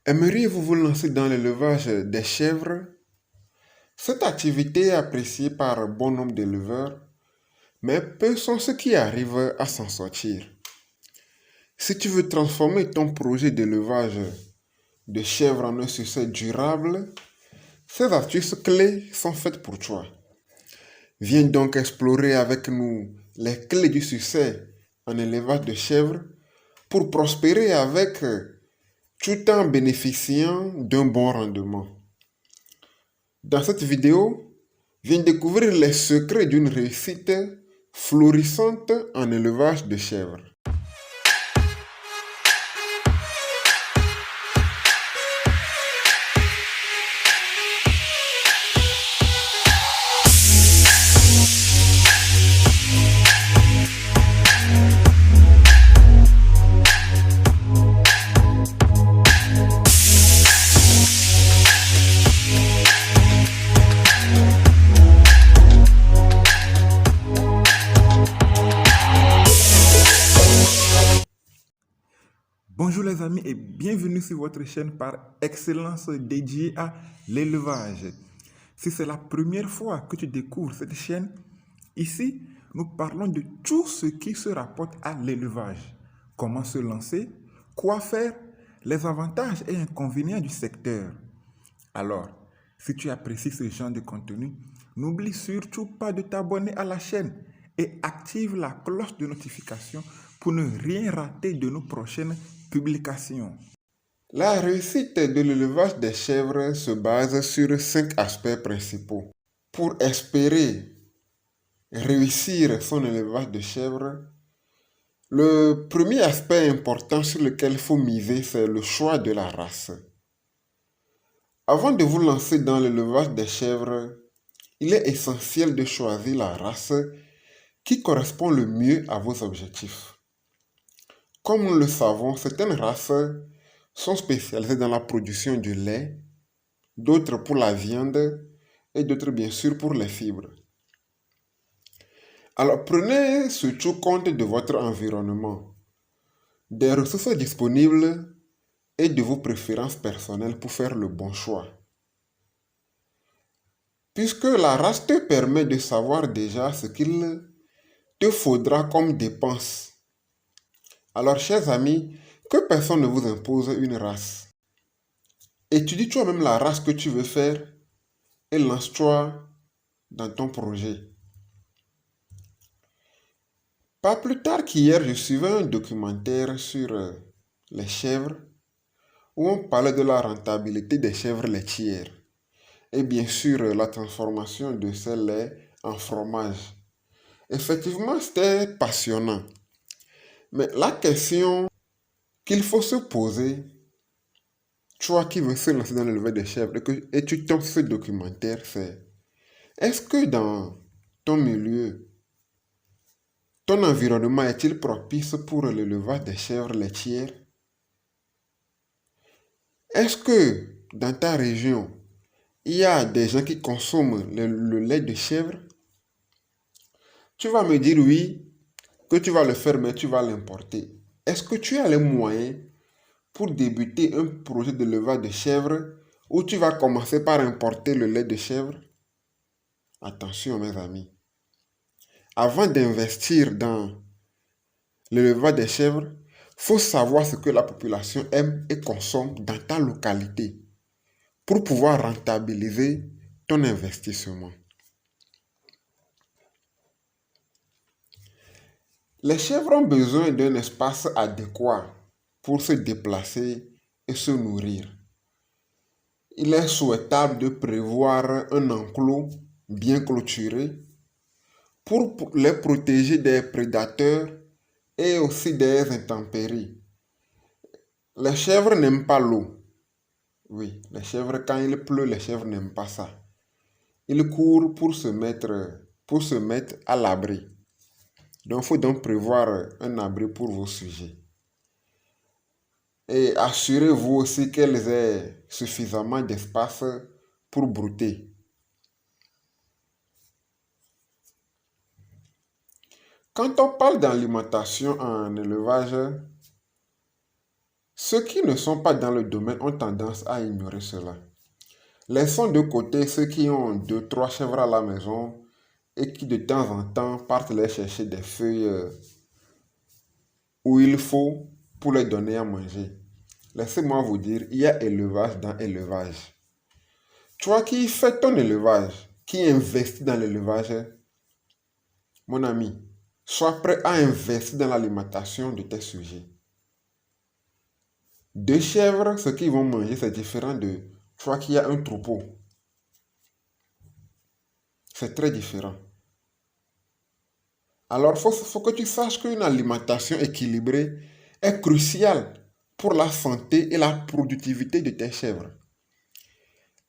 Aimeriez-vous vous lancer dans l'élevage des chèvres? Cette activité est appréciée par bon nombre d'éleveurs, mais peu sont ceux qui arrivent à s'en sortir. Si tu veux transformer ton projet d'élevage de chèvres en un succès durable, ces astuces clés sont faites pour toi. Viens donc explorer avec nous les clés du succès en élevage de chèvres pour prospérer avec tout en bénéficiant d'un bon rendement. Dans cette vidéo, viens découvrir les secrets d'une réussite florissante en élevage de chèvres. Bonjour les amis et bienvenue sur votre chaîne par excellence dédiée à l'élevage. Si c'est la première fois que tu découvres cette chaîne, ici nous parlons de tout ce qui se rapporte à l'élevage. Comment se lancer, quoi faire, les avantages et inconvénients du secteur. Alors, si tu apprécies ce genre de contenu, n'oublie surtout pas de t'abonner à la chaîne et active la cloche de notification pour ne rien rater de nos prochaines publications. La réussite de l'élevage des chèvres se base sur 5 aspects principaux. Pour espérer réussir son élevage de chèvres, le premier aspect important sur lequel il faut miser, c'est le choix de la race. Avant de vous lancer dans l'élevage des chèvres, il est essentiel de choisir la race qui correspond le mieux à vos objectifs. Comme nous le savons, certaines races sont spécialisées dans la production du lait, d'autres pour la viande et d'autres bien sûr pour les fibres. Alors prenez surtout compte de votre environnement, des ressources disponibles et de vos préférences personnelles pour faire le bon choix. Puisque la race te permet de savoir déjà ce qu'il te faudra comme dépense. Alors, chers amis, que personne ne vous impose une race. Étudie toi-même la race que tu veux faire et lance-toi dans ton projet. Pas plus tard qu'hier, je suivais un documentaire sur les chèvres où on parlait de la rentabilité des chèvres laitières et bien sûr la transformation de ces laits en fromage. Effectivement, c'était passionnant. Mais la question qu'il faut se poser, toi qui veux se lancer dans l'élevage des chèvres et tu tombes sur ce documentaire, c'est est-ce que dans ton milieu, ton environnement est-il propice pour l'élevage des chèvres laitières? Est-ce que dans ta région, il y a des gens qui consomment le lait de chèvre? Tu vas me dire oui, que tu vas le faire, mais tu vas l'importer. Est-ce que tu as les moyens pour débuter un projet d'élevage de chèvres où tu vas commencer par importer le lait de chèvre? Attention mes amis, avant d'investir dans l'élevage des chèvres, il faut savoir ce que la population aime et consomme dans ta localité pour pouvoir rentabiliser ton investissement. Les chèvres ont besoin d'un espace adéquat pour se déplacer et se nourrir. Il est souhaitable de prévoir un enclos bien clôturé pour les protéger des prédateurs et aussi des intempéries. Les chèvres n'aiment pas l'eau. Oui, les chèvres, quand il pleut, les chèvres n'aiment pas ça. Ils courent pour se mettre à l'abri. Donc, il faut donc prévoir un abri pour vos sujets. Et assurez-vous aussi qu'elles aient suffisamment d'espace pour brouter. Quand on parle d'alimentation en élevage, Ceux qui ne sont pas dans le domaine ont tendance à ignorer cela. Laissons de côté ceux qui ont 2, 3 chèvres à la maison et qui de temps en temps partent les chercher des feuilles où il faut pour les donner à manger. Laissez-moi vous dire, il y a élevage dans élevage. Toi qui fais ton élevage, qui investis dans l'élevage, mon ami, sois prêt à investir dans l'alimentation de tes sujets. 2 chèvres, ce qu'ils vont manger, c'est différent de toi qui as un troupeau. C'est très différent. Alors, faut que tu saches qu'une alimentation équilibrée est cruciale pour la santé et la productivité de tes chèvres.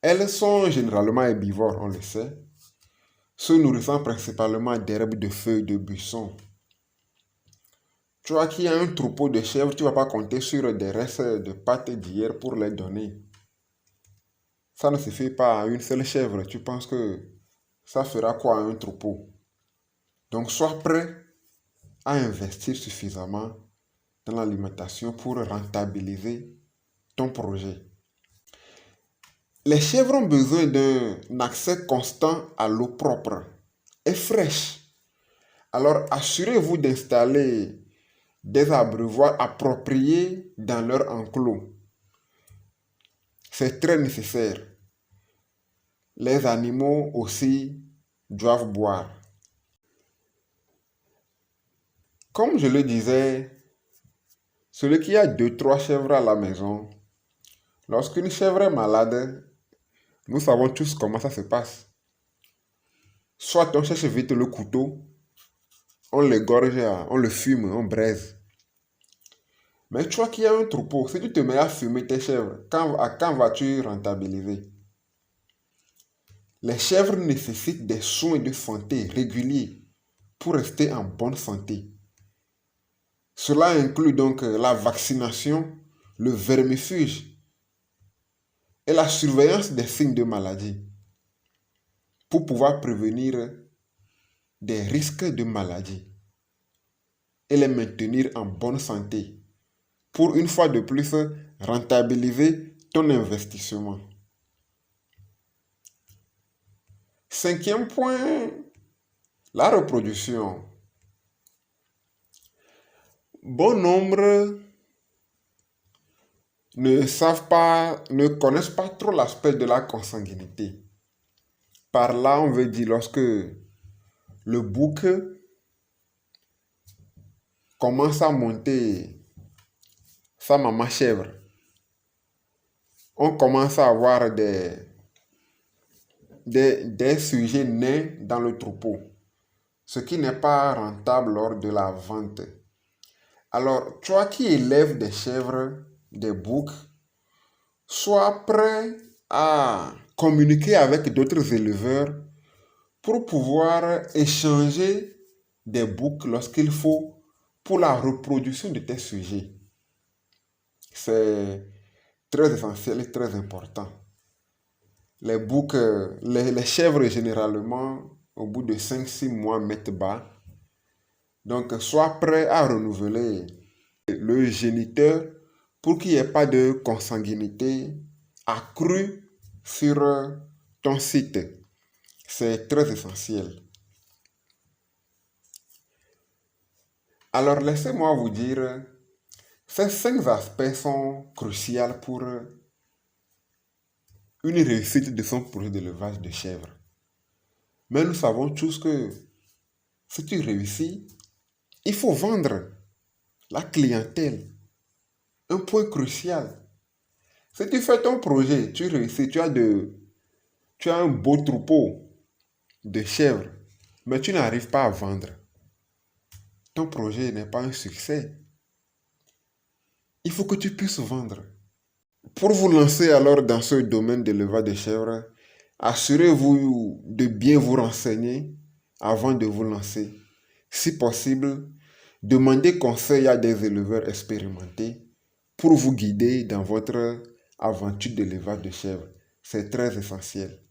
Elles sont généralement herbivores, on le sait, se nourrissant principalement d'herbes, de feuilles, de buissons. Tu vois qu'il y a un troupeau de chèvres, tu ne vas pas compter sur des restes de pâtes d'hier pour les donner. Ça ne suffit pas à une seule chèvre. Tu penses que ça fera quoi à un troupeau? Donc sois prêt à investir suffisamment dans l'alimentation pour rentabiliser ton projet. Les chèvres ont besoin d'un accès constant à l'eau propre et fraîche. Alors assurez-vous d'installer des abreuvoirs appropriés dans leur enclos. C'est très nécessaire. Les animaux aussi doivent boire. Comme je le disais, celui qui a 2, 3 chèvres à la maison, lorsqu'une chèvre est malade, nous savons tous comment ça se passe. Soit on cherche vite le couteau, on l'égorge, on le fume, on braise. Mais toi qui as un troupeau, si tu te mets à fumer tes chèvres, quand vas-tu rentabiliser? Les chèvres nécessitent des soins de santé réguliers pour rester en bonne santé. Cela inclut donc la vaccination, le vermifuge et la surveillance des signes de maladie pour pouvoir prévenir des risques de maladie et les maintenir en bonne santé pour une fois de plus rentabiliser ton investissement. 5e point, la reproduction. Bon nombre ne connaissent pas trop l'aspect de la consanguinité. Par là, on veut dire lorsque le bouc commence à monter sa maman chèvre, on commence à avoir des sujets nés dans le troupeau, ce qui n'est pas rentable lors de la vente. Alors, toi qui élèves des chèvres, des boucs, sois prêt à communiquer avec d'autres éleveurs pour pouvoir échanger des boucs lorsqu'il faut pour la reproduction de tes sujets. C'est très essentiel et très important. Les boucs, les chèvres généralement, au bout de 5, 6 mois, mettent bas. Donc, sois prêt à renouveler le géniteur pour qu'il n'y ait pas de consanguinité accrue sur ton site. C'est très essentiel. Alors, laissez-moi vous dire, ces 5 aspects sont cruciaux pour une réussite de son projet d'élevage de chèvres. Mais nous savons tous que si tu réussis, il faut vendre la clientèle. Un point crucial. Si tu fais ton projet, tu réussis, tu as un beau troupeau de chèvres, mais tu n'arrives pas à vendre. Ton projet n'est pas un succès. Il faut que tu puisses vendre. Pour vous lancer alors dans ce domaine d'élevage de chèvres, assurez-vous de bien vous renseigner avant de vous lancer. Si possible, demandez conseil à des éleveurs expérimentés pour vous guider dans votre aventure d'élevage de chèvres. C'est très essentiel.